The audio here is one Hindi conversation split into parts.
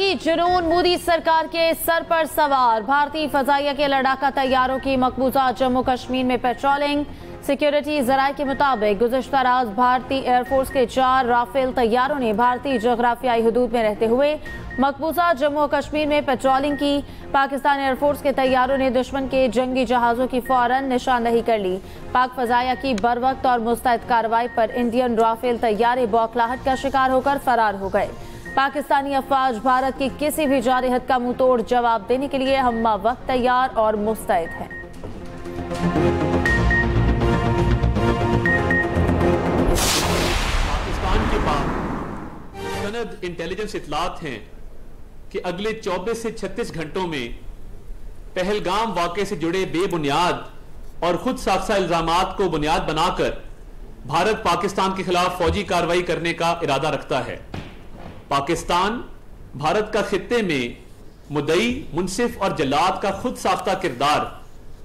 आतंकी जुनून मोदी सरकार के सर पर सवार। भारतीय फजाइया के लड़ाका तैयारों की मकबूजा जम्मू कश्मीर में पेट्रोलिंग। सिक्योरिटी जराये के मुताबिक गुज़िश्ता रात भारतीय एयरफोर्स के 4 राफेल तैयारों ने भारतीय जोग्राफियाई हदूद में रहते हुए मकबूजा जम्मू कश्मीर में पेट्रोलिंग की। पाकिस्तान एयरफोर्स के तैयारों ने दुश्मन के जंगी जहाज़ों की फौरन निशानदही कर ली। पाक फजाइया की बरवक्त और मुस्तैद कार्रवाई पर इंडियन राफेल तैयारे बौखलाहट का शिकार होकर फरार हो गए। पाकिस्तानी अफवाज भारत की किसी भी जारहत का मुंह तोड़ जवाब देने के लिए हम्मा वक्त तैयार और मुस्तैद है। पाकिस्तान के पास सनद इंटेलिजेंस इतलात हैं कि अगले 24 से 36 घंटों में पहलगाम वाक़े से जुड़े बेबुनियाद और खुद साख्ता इल्जामात को बुनियाद बनाकर भारत पाकिस्तान के खिलाफ फौजी कार्रवाई करने का इरादा रखता है। पाकिस्तान भारत का खित्ते में मुद्दई, मुनसिफ और जल्लाद का खुद साख्ता किरदार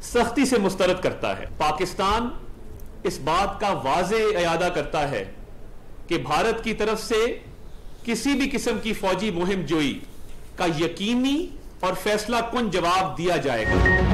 सख्ती से मुस्तरद करता है। पाकिस्तान इस बात का वाज़े इरादा करता है कि भारत की तरफ से किसी भी किस्म की फौजी मुहिम जोई का यकीनी और फैसला कुन जवाब दिया जाएगा।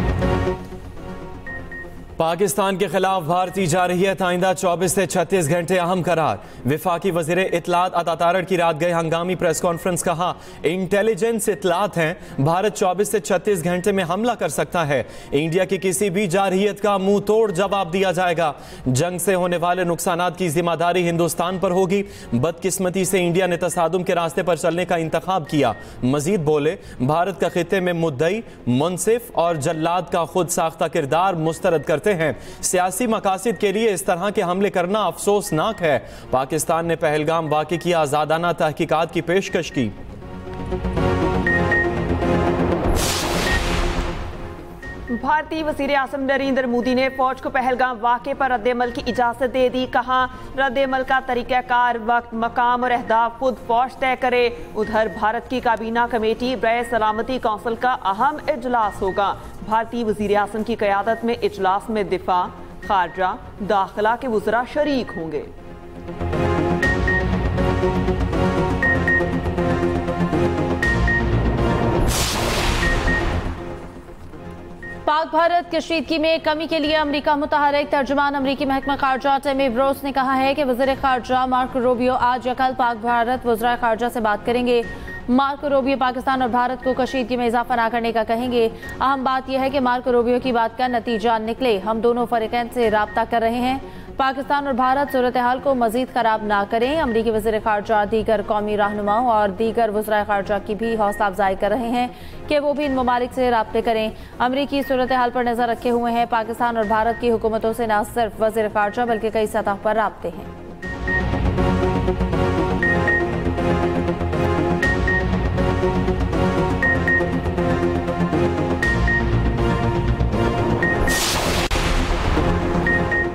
पाकिस्तान के खिलाफ भारतीय जारहियत आइंदा 24 से 36 घंटे अहम करार। विफाकी वज़ीर इत्तलात अता तारड़ की रात गए हंगामी प्रेस कॉन्फ्रेंस। कहा इंटेलिजेंस इत्तलात हैं भारत 24 से 36 घंटे में हमला कर सकता है। इंडिया की किसी भी जारहियत का मुंह तोड़ जवाब दिया जाएगा। जंग से होने वाले नुकसानात की जिम्मेदारी हिंदुस्तान पर होगी। बदकिस्मती से इंडिया ने तसादुम के रास्ते पर चलने का इंतखाब किया। मजीद बोले भारत का खित्ते में मुद्दई, मुनसिफ और जल्लाद का खुद साख्ता किरदार मुस्तरद करते हैं। सियासी मकासद के लिए इस तरह के हमले करना अफसोसनाक है। पाकिस्तान ने पहलगाम वाक़े की आजादाना तहकीकात की पेशकश की। भारतीय वज़ीर आज़म नरेंद्र मोदी ने फौज को पहलगाम वाक़े पर रद्द-ए-अमल की इजाज़त दे दी। कहा रद्द-ए-अमल का तरीक़ाकार, वक्त, मकाम और अहदाफ खुद फौज तय करे। उधर भारत की काबीना कमेटी बरे सलामती कौंसिल का अहम इजलास होगा। भारतीय वज़ीर आज़म की क़यादत में इजलास में दिफा, खारजा, दाखिला के वज़रा शरीक होंगे। पाक भारत कशीदगी में कमी के लिए अमरीका मुतहरिक। तर्जुमान अमरीकी महकमा खारजा टिम एवरोस ने कहा है कि वज़ीर खारजा मार्को रूबियो आज या कल पाक भारत वज़ीर खारजा से बात करेंगे। मार्को रूबियो पाकिस्तान और भारत को कशीदगी में इजाफा ना करने का कहेंगे। अहम बात यह है कि मार्को रूबियो की बात का नतीजा निकले। हम दोनों फरीकैन से राब्ता कर रहे हैं। पाकिस्तान और भारत सूरत हाल को मजीद खराब ना करें। अमरीकी वज़ीर खारजा दीगर कौमी रहनुमाओं और दीगर वज़राए खारजा की भी हौसला अफजाई कर रहे हैं कि वो भी इन ममालिक से राब्ते करें। अमरीकी सूरत हाल पर नज़र रखे हुए हैं। पाकिस्तान और भारत की हुकूमतों से न सिर्फ वज़ीर खारजा बल्कि कई सतह पर राब्ते हैं।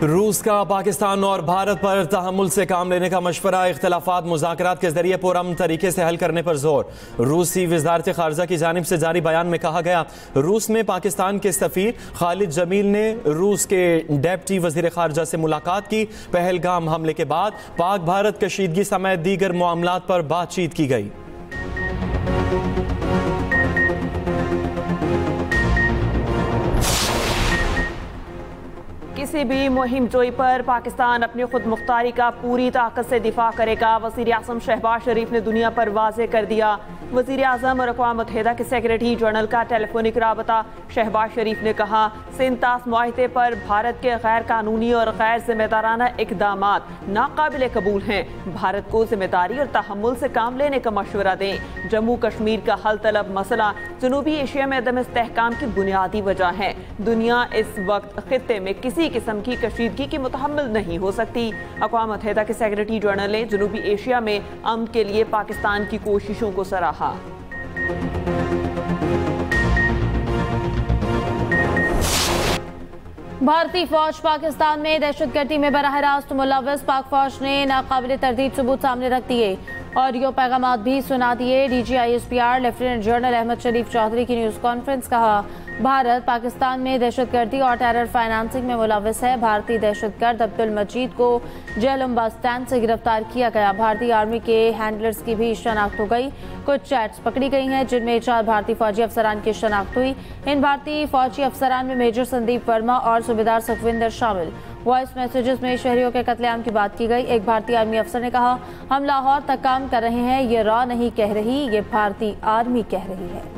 रूस का पाकिस्तान और भारत पर तहम्मुल से काम लेने का मशवरा। इख्तलाफात मुज़ाकरात के जरिए पुरअमन तरीके से हल करने पर जोर। रूसी वज़ारत ख़ारजा की जानिब से जारी बयान में कहा गया रूस में पाकिस्तान के सफ़ीर खालिद जमील ने रूस के डेप्टी वज़ीर ख़ारजा से मुलाकात की। पहलगाम हमले के बाद पाक भारत कशीदगी समेत दीगर मामलात पर बातचीत की गई। किसी भी मुहिम जोई पर पाकिस्तान अपनी खुद मुख्तारी का पूरी ताकत से दिफा करेगा। वज़ीर आज़म शहबाज शरीफ ने दुनिया पर वाज़े कर दिया। वज़ीर आज़म और अक़वाम मुत्तहिदा के सेक्रेटरी जनरल का टेलीफोनिक राबता। शहबाज शरीफ ने कहा सिंतास मुआहदे पर भारत के गैर कानूनी और गैर जिम्मेदाराना इक़दामात नाकाबिल कबूल हैं। भारत को जिम्मेदारी और तहम्मुल से काम लेने का मशवरा दें। जम्मू कश्मीर का हल तलब मसला जनूबी एशिया में अदम इस्तेहकाम की बुनियादी वजह है। दुनिया इस वक्त खित्ते में किसी किस्म की कशीदगी की मुतहम्मिल नहीं हो सकती। अक़वाम मुत्तहिदा के सेक्रेटरी जनरल ने जनूबी एशिया में अमन के लिए पाकिस्तान की कोशिशों को सराहा। भारतीय फौज पाकिस्तान में दहशतगर्दी में बराह रास्त मुलव्वस। पाक फौज ने नाकाबिल तरदीद सबूत सामने रख दिए। ऑडियो पैगाम भी सुना दिए। DGISPR लेफ्टिनेंट जनरल अहमद शरीफ चौधरी की न्यूज़ कॉन्फ्रेंस। कहा भारत पाकिस्तान में दहशतगर्दी और टेरर फाइनेंसिंग में मुलविस है। भारतीय दहशतगर्द अब्दुल मजीद को जेहलम बस स्टैंड से गिरफ्तार किया गया। भारतीय आर्मी के हैंडलर्स की भी शनाख्त हो गई। कुछ चैट्स पकड़ी गई हैं जिनमें 4 भारतीय फौजी अफसरान की शनाख्त हुई। इन भारतीय फौजी अफसरान में मेजर संदीप वर्मा और सूबेदार सुखविंदर शामिल। वॉइस मैसेजेस में शहरियों के कत्लेआम की बात की गई। एक भारतीय आर्मी अफसर ने कहा, हम लाहौर तक काम कर रहे हैं, ये रॉ नहीं कह रही, ये भारतीय आर्मी कह रही है।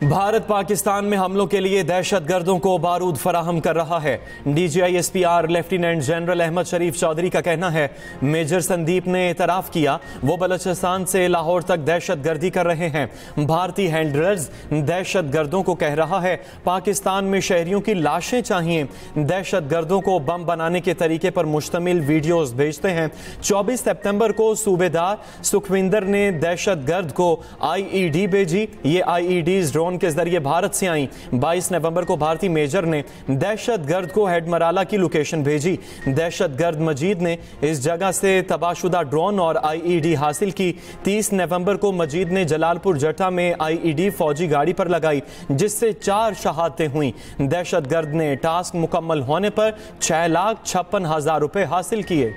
भारत पाकिस्तान में हमलों के लिए दहशतगर्दों को बारूद फराहम कर रहा है। DGISPR लेफ्टिनेंट जनरल अहमद शरीफ चौधरी का कहना है, मेजर संदीप ने एतराफ़ किया वो बलोचिस्तान से लाहौर तक दहशतगर्दी कर रहे हैं। भारतीय हैंडलर्स दहशतगर्दों को कह रहा है पाकिस्तान में शहरियों की लाशें चाहिए। दहशतगर्दों को बम बनाने के तरीके पर मुश्तमिल वीडियोस भेजते हैं। 24 सितंबर को सूबेदार सुखविंदर ने दहशतगर्द को IED भेजी। ये IEDs ड्रोन के जरिए भारत से आई। 22 नवंबर को भारतीय मेजर ने दहशतगर्द को हेडमराला की लोकेशन भेजी। दहशतगर्द मजीद ने इस जगह से तबाहशुदा ड्रोन और IED हासिल की। 30 नवंबर को मजीद ने जलालपुर जट्टा में IED फौजी गाड़ी पर लगाई, जिससे 4 शहादतें हुई। दहशतगर्द ने टास्क मुकम्मल होने पर 6,56,000 रुपए हासिल किए।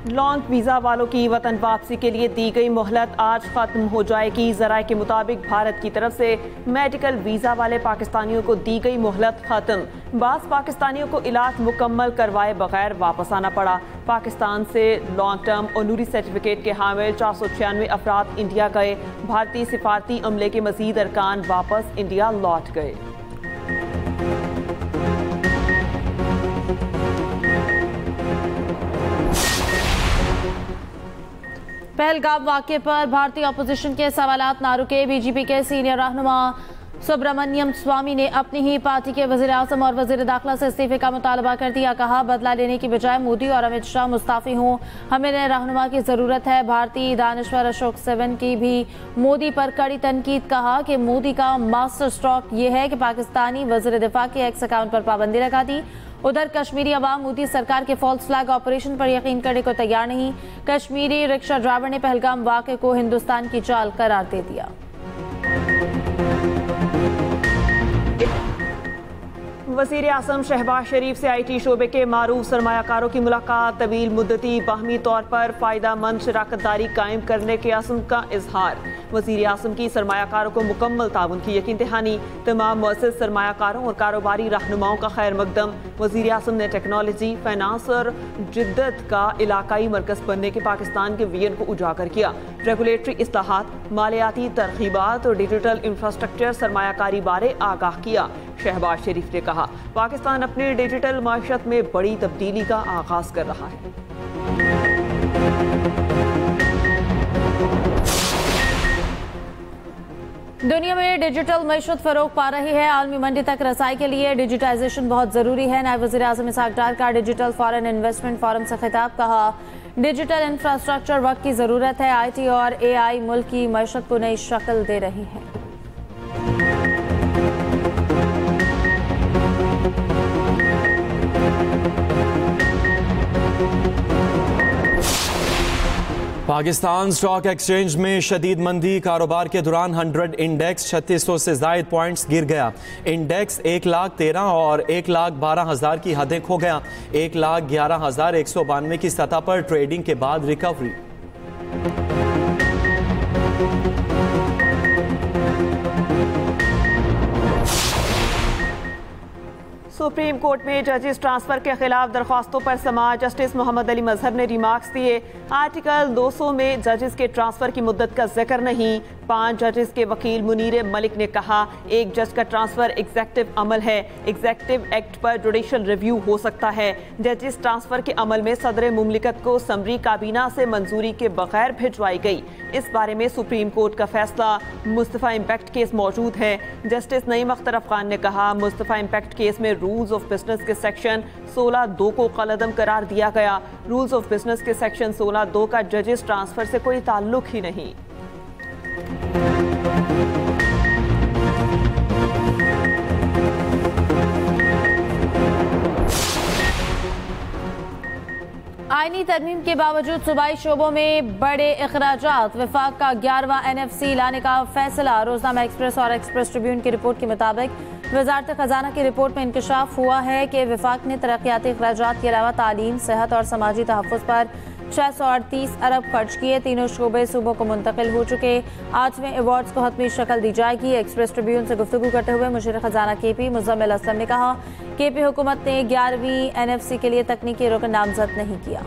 लॉन्ग वीज़ा वालों की वतन वापसी के लिए दी गई मोहलत आज ख़त्म हो जाएगी। ज़राए के मुताबिक भारत की तरफ से मेडिकल वीज़ा वाले पाकिस्तानियों को दी गई मोहलत ख़त्म। बाज़ पाकिस्तानियों को इलाज मुकम्मल करवाए बगैर वापस आना पड़ा। पाकिस्तान से लॉन्ग टर्म ऑनरी सर्टिफिकेट के हामिल 496 अफराद इंडिया गए। भारतीय सिफारती अमले के मज़ीद अरकान वापस इंडिया लौट गए। पहलगाम वाक़े पर भारतीय अपोजिशन के सवालात ना रुके। बीजेपी के सीनियर रहनुमा सुब्रमण्यम स्वामी ने अपनी ही पार्टी के वज़ीर आज़म और वज़ीर दाखिला से इस्तीफे का मुतालबा कर दिया। कहा, बदला लेने की बजाय मोदी और अमित शाह मुस्ताफ़ी हों, हमें नए रहनुमा की ज़रूरत है। भारतीय दानिश्वर अशोक सेवन की भी मोदी पर कड़ी तनकीद। कहा कि मोदी का मास्टर स्ट्रोक ये है कि पाकिस्तानी वज़ीर दिफा के एक्स अकाउंट पर पाबंदी लगा दी। उधर कश्मीरी अवाम मोदी सरकार के फॉल्स फ्लैग ऑपरेशन पर यकीन करने को तैयार नहीं। कश्मीरी रिक्शा ड्राइवर ने पहलगाम वाक़े को हिंदुस्तान की चाल करार दे दिया। वज़ीर आज़म शहबाज शरीफ से IT शोबे के मारूफ सरमायाकारों की मुलाकात। तवील मुद्दती बाहमी तौर पर फ़ायदामंद शराकतदारी कायम करने के अज़्म का इजहार। वज़ीर आज़म की सरमायाकारों को मुकम्मल ताउन की यकीन दहानी। तमाम मुअस्सिस सरमायाकारों और कारोबारी रहनुमाओं का खैर मकदम। वज़ीर आज़म ने टेक्नोलॉजी, फाइनेंस और जिद्दत का इलाकाई मरकज़ बनने के पाकिस्तान के विजन को उजागर किया। रेगुलेटरी इस्लाहात, मालियाती तरगीबात और डिजिटल इंफ्रास्ट्रक्चर सरमायाकारी बारे आगाह किया। शहबाज शरीफ ने कहा, पाकिस्तान अपनी डिजिटल माशत में बड़ी तब्दीली का आगाज कर रहा है। दुनिया में डिजिटल मईशत फरोग पा रही है। आलमी मंडी तक रसाई के लिए डिजिटाइजेशन बहुत जरूरी है। नायब वज़ीर आज़म इसहाक डार का डिजिटल फॉरेन इन्वेस्टमेंट फोरम से खिताब। कहा, डिजिटल इंफ्रास्ट्रक्चर वक्त की जरूरत है। IT और AI मुल्क की मईशत को नई शक्ल दे रही है। पाकिस्तान स्टॉक एक्सचेंज में शदीद मंदी। कारोबार के दौरान 100 इंडेक्स 3600 से जायद पॉइंट्स गिर गया। इंडेक्स 1,13,000 और 1,12,000 की हदें खो गया। 1,11,192 की सतह पर ट्रेडिंग के बाद रिकवरी। सुप्रीम कोर्ट में जजेस ट्रांसफर के खिलाफ दरख्वास्तों पर समाअत। जस्टिस मोहम्मद अली मजहर ने रिमार्क्स दिए। आर्टिकल 200 में जजेस के ट्रांसफर की मुद्दत का जिक्र नहीं। 5 जजेस के वकील मुनीर मलिक ने कहा, एक जज का ट्रांसफर एग्जेक्टिव अमल है। एग्जेक्टिव एक्ट पर जुडिशल रिव्यू हो सकता है। जजेस ट्रांसफर के अमल में सदर मुमलिकत को समरी काबीना से मंजूरी के बगैर भिजवाई गई। इस बारे में सुप्रीम कोर्ट का फैसला। मुस्तफ़ा इम्पैक्ट केस मौजूद है। जस्टिस नईम अख्तर अफगान ने कहा, मुस्तफ़ा इम्पैक्ट केस में रूल्स ऑफ बिजनेस के सेक्शन 16(2) को कलअदम करार दिया गया। रूल्स ऑफ बिजनेस के सेक्शन 16(2) का जजेस ट्रांसफर से कोई ताल्लुक ही नहीं। आईनी तरमीम के बावजूद सूबाई शोबों में बड़े अखराजात। वफाक का 11वां NFC लाने का फैसला। रोजनामा एक्सप्रेस और एक्सप्रेस ट्रिब्यून की रिपोर्ट के मुताबिक वजारत खजाना की रिपोर्ट में इंकशाफ हुआ है कि वफाक ने तरक्याती अखराजात के अलावा तालीम, सेहत और समाजी तहफ़्फ़ुज़ पर 638 अरब खर्च किए। तीनों शोबे सूबों को मुंतकिल हो चुके। 8वें अवार्ड्स को हतमी शक्ल दी जाएगी। एक्सप्रेस ट्रिब्यून से गुफ्तगू करते हुए मुशीर खजाना KP मुज़म्मिल असलम ने कहा KP हुकूमत ने 11वीं NFC के लिए तकनीकी रुकन नामजद नहीं किया।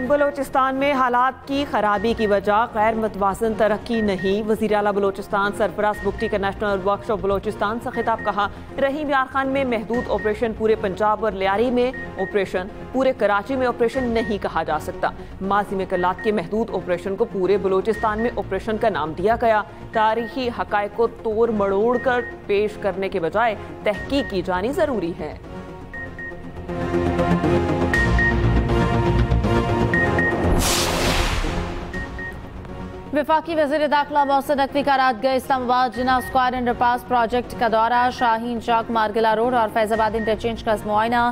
बलोचिस्तान में हालात की खराबी की वजह गैर मुतवाज़िन तरक्की नहीं। वज़ीर आला बलोचिस्तान सरफराज बुगटी का नेशनल वर्कशॉप बलोचिस्तान से खिताब। कहा रहीम यार खान में महदूद ऑपरेशन, पूरे पंजाब और लियारी में ऑपरेशन, पूरे कराची में ऑपरेशन नहीं कहा जा सकता। माजी में कलात के महदूद ऑपरेशन को पूरे बलोचिस्तान में ऑपरेशन का नाम दिया गया। तारीखी हक़ाइक़ को तोड़ मड़ोड़ कर पेश करने के बजाय तहकीक की जानी ज़रूरी है। वफाकी वज़ीर दाखिला मोहसिन नकवी का रात गए इस्लामाबाद जिना स्क्वायर अंडरपास प्रोजेक्ट का दौरा। शाहीन चौक, मारगिला रोड और फैजाबाद इंटरचेंज का मुआयना।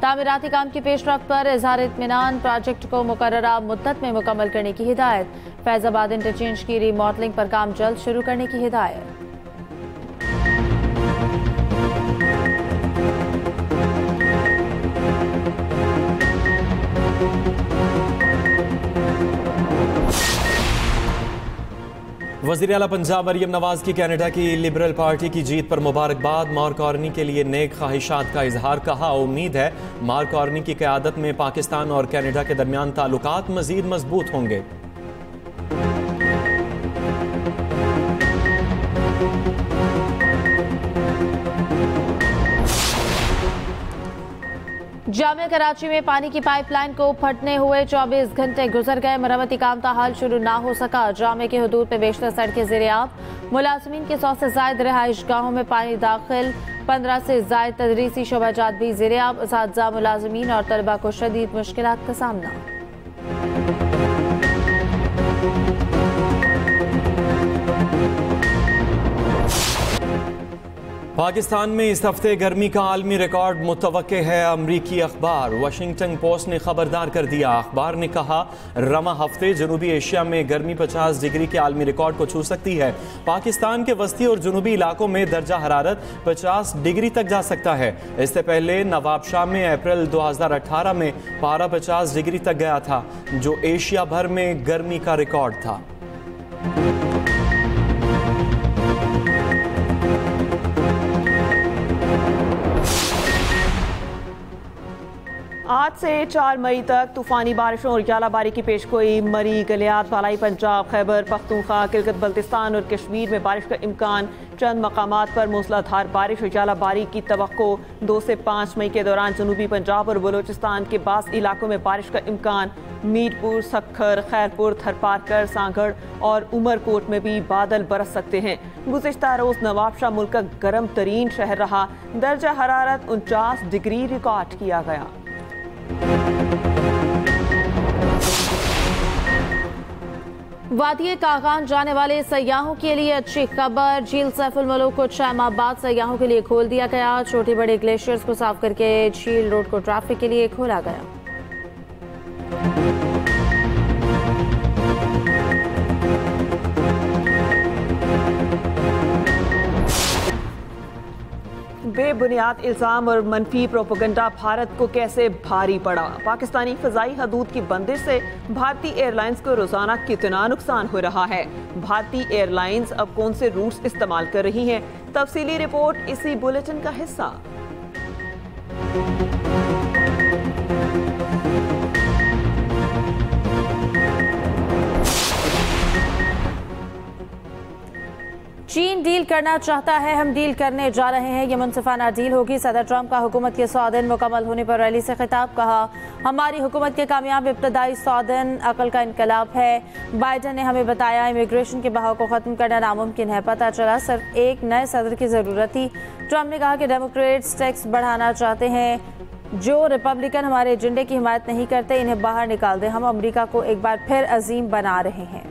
तामीराती काम की पेशरफ्त पर इजहार इत्मीनान। प्रोजेक्ट को मुकर्ररा मुद्दत में मुकम्मल करने की हिदायत। फैजाबाद इंटरचेंज की रीमॉडलिंग पर काम जल्द शुरू करने की हिदायत। वज़ीर आला पंजाब मरियम नवाज की कनाडा की लिबरल पार्टी की जीत पर मुबारकबाद। मार्क कार्नी के लिए नेक ख्वाहिशात का इजहार। कहा उम्मीद है मार्क कार्नी की क़यादत में पाकिस्तान और कनाडा के दरमियान ताल्लुकात मज़ीद मजबूत होंगे। जामिया कराची में पानी की पाइपलाइन को फटने हुए 24 घंटे गुजर गए। मरम्मती काम ताहाल शुरू ना हो सका। जामिया के हदूद में बेशतर सड़कें ज़ेर-ए-आब। मुलाज़मीन के 100 से ज़ायद रिहाइश गाहों में पानी दाखिल। 15 से ज़ायद तदरीसी शोबाजात भी ज़ेर-ए-आब। असातिज़ा, मुलाज़मीन और तलबा को शदीद मुश्किलात का सामना। पाकिस्तान में इस हफ्ते गर्मी का आलमी रिकॉर्ड मुतवक्के है। अमरीकी अखबार वाशिंगटन पोस्ट ने खबरदार कर दिया। अखबार ने कहा रमा हफ्ते जनूबी एशिया में गर्मी 50 डिग्री के आलमी रिकॉर्ड को छू सकती है। पाकिस्तान के वस्ती और जनूबी इलाकों में दर्जा हरारत 50 डिग्री तक जा सकता है। इससे पहले नवाबशाह में अप्रैल 2018 में पारा 50 डिग्री तक गया था, जो एशिया भर में गर्मी का रिकॉर्ड था। आज से 4 मई तक तूफानी बारिशों और यालाबारी की पेशगोई। मरी, गलियात, बालाई पंजाब, खैबर पख्तूनख्वा, गिलगित बल्तिस्तान और कश्मीर में बारिश का इम्कान। चंद मकामात पर मूसलाधार बारिश और यालाबारी की तवक्को। 2 से 5 मई के दौरान जनूबी पंजाब और बलोचिस्तान के बास इलाकों में बारिश का इम्कान। मीरपुर, सक्खर, खैरपुर, थरपारकर, सांगड़ और उमरकोट में भी बादल बरस सकते हैं। गुज़िश्ता रोज नवाबशाह मुल्क का गर्म तरीन शहर रहा। दर्जा हरारत 49 डिग्री रिकॉर्ड किया गया। वादिये कागान जाने वाले सयाहों के लिए अच्छी खबर। झील सैफुल मलूक को 6 माह बाद सयाहों के लिए खोल दिया गया। छोटे बड़े ग्लेशियर्स को साफ करके झील रोड को ट्रैफिक के लिए खोला गया। बेबुनियाद इल्ज़ाम और मनफी प्रोपेगेंडा भारत को कैसे भारी पड़ा। पाकिस्तानी फ़ज़ाई हदूद की बंदिश से भारतीय एयरलाइंस को रोज़ाना कितना नुकसान हो रहा है। भारतीय एयरलाइंस अब कौन से रूट्स इस्तेमाल कर रही हैं, तफसीली रिपोर्ट इसी बुलेटिन का हिस्सा। चीन डील करना चाहता है, हम डील करने जा रहे हैं। ये मुनसिफाना डील होगी। सदर ट्रंप का हुकूमत के 100 दिन मुकम्मल होने पर रैली से खिताब। कहा हमारी हुकूमत के कामयाब इब्तदाई 100 दिन अकल का इनकलाब है। बाइडन ने हमें बताया इमिग्रेशन के बहाव को ख़त्म करना नामुमकिन है। पता चला सिर्फ एक नए सदर की ज़रूरत थी। ट्रंप ने कहा कि डेमोक्रेट्स टैक्स बढ़ाना चाहते हैं। जो रिपब्लिकन हमारे एजेंडे की हिमायत नहीं करते, इन्हें बाहर निकाल दें। हम अमरीका को एक बार फिर अजीम बना रहे हैं।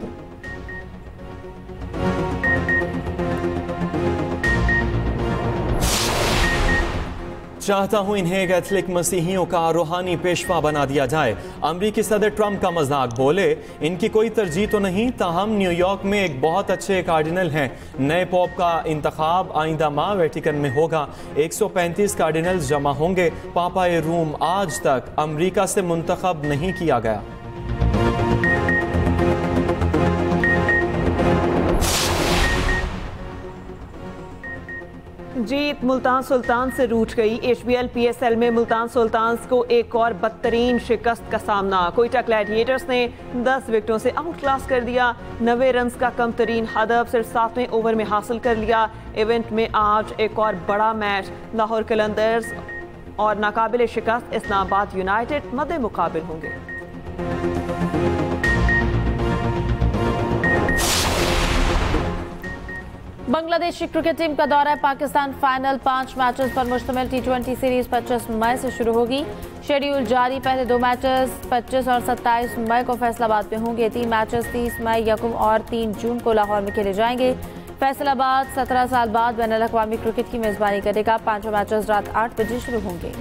चाहता हूं इन्हें कैथलिक मसीहियों का रूहानी पेशवा बना दिया जाए। अमरीकी सदर ट्रंप का मजाक, बोले इनकी कोई तरजीह तो नहीं, ताहम न्यूयॉर्क में एक बहुत अच्छे कार्डिनल हैं। नए पोप का इंतखाब आइंदा माह वेटिकन में होगा। 135 कार्डिनल्स जमा होंगे। पापाए रूम आज तक अमरीका से मुंतखब नहीं किया गया। जीत मुल्तान सुल्तान से रूठ गई। HBL PSL में मुल्तान सुल्तान्स को एक और बदतरीन शिकस्त का सामना। कोयटा ग्लैडिएटर्स ने 10 विकेटों से आउट क्लास कर दिया। 90 रन का कम तरीन हदफ सिर्फ 7वें ओवर में हासिल कर लिया। इवेंट में आज एक और बड़ा मैच लाहौर कलंदर्स और नाकाबिल शिकस्त इस्लामाबाद यूनाइटेड मद्दे मुकाबिल होंगे। बांग्लादेशी क्रिकेट टीम का दौरा पाकिस्तान फाइनल 5 मैचेस पर मुश्तमिल T20 सीरीज 25 मई से शुरू होगी। शेड्यूल जारी। पहले 2 मैचेस 25 और 27 मई को फैसलाबाद में होंगे। 3 मैचेस 30 मई, यकम और 3 जून को लाहौर में खेले जाएंगे। फैसलाबाद 17 साल बाद बैनुल अक़वामी क्रिकेट की मेजबानी करेगा। 5 मैचेस रात 8 बजे शुरू होंगे।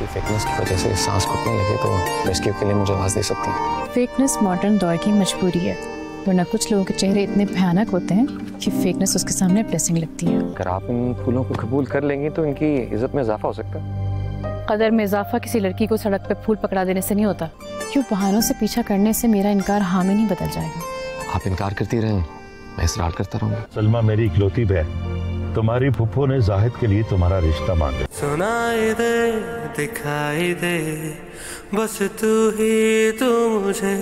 फिटनेस की वजह से सांस घुटने लगे तो रेस्क्यू के लिए मुझे आवाज दे सकती हैं। फेकनेस मॉडर्न दौर की मजबूरी है, वरना कुछ लोगों के चेहरे इतने भयानक होते हैं कि फेकनेस उसके सामने ब्लेसिंग लगती है। अगर आप इन फूलों को कबूल कर लेंगी तो इनकी इज्जत में इजाफा हो सकता है। कदर में इजाफा किसी लड़की को सड़क पे फूल पकड़ा देने से नहीं होता। क्यों बहानों से पीछा करने से मेरा इनकार हाँ में नहीं बदल जाएगा। आप इनकार करती रहें, मैं इसरार करता रहूंगा। सलमा मेरी इकलौती बहन, तुम्हारी फुफ्फो ने जाहिद के लिए तुम्हारा रिश्ता मांगा। सुनाई दे दिखाई दे बस तू ही तू मुझे।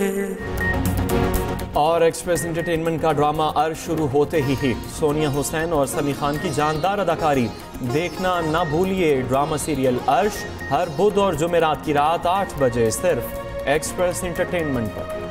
और एक्सप्रेस एंटरटेनमेंट का ड्रामा अर्श शुरू होते ही हिट। सोनिया हुसैन और समी खान की जानदार अदाकारी देखना ना भूलिए। ड्रामा सीरियल अर्श हर बुध और जुमेरात की रात 8 बजे सिर्फ एक्सप्रेस एंटरटेनमेंट पर।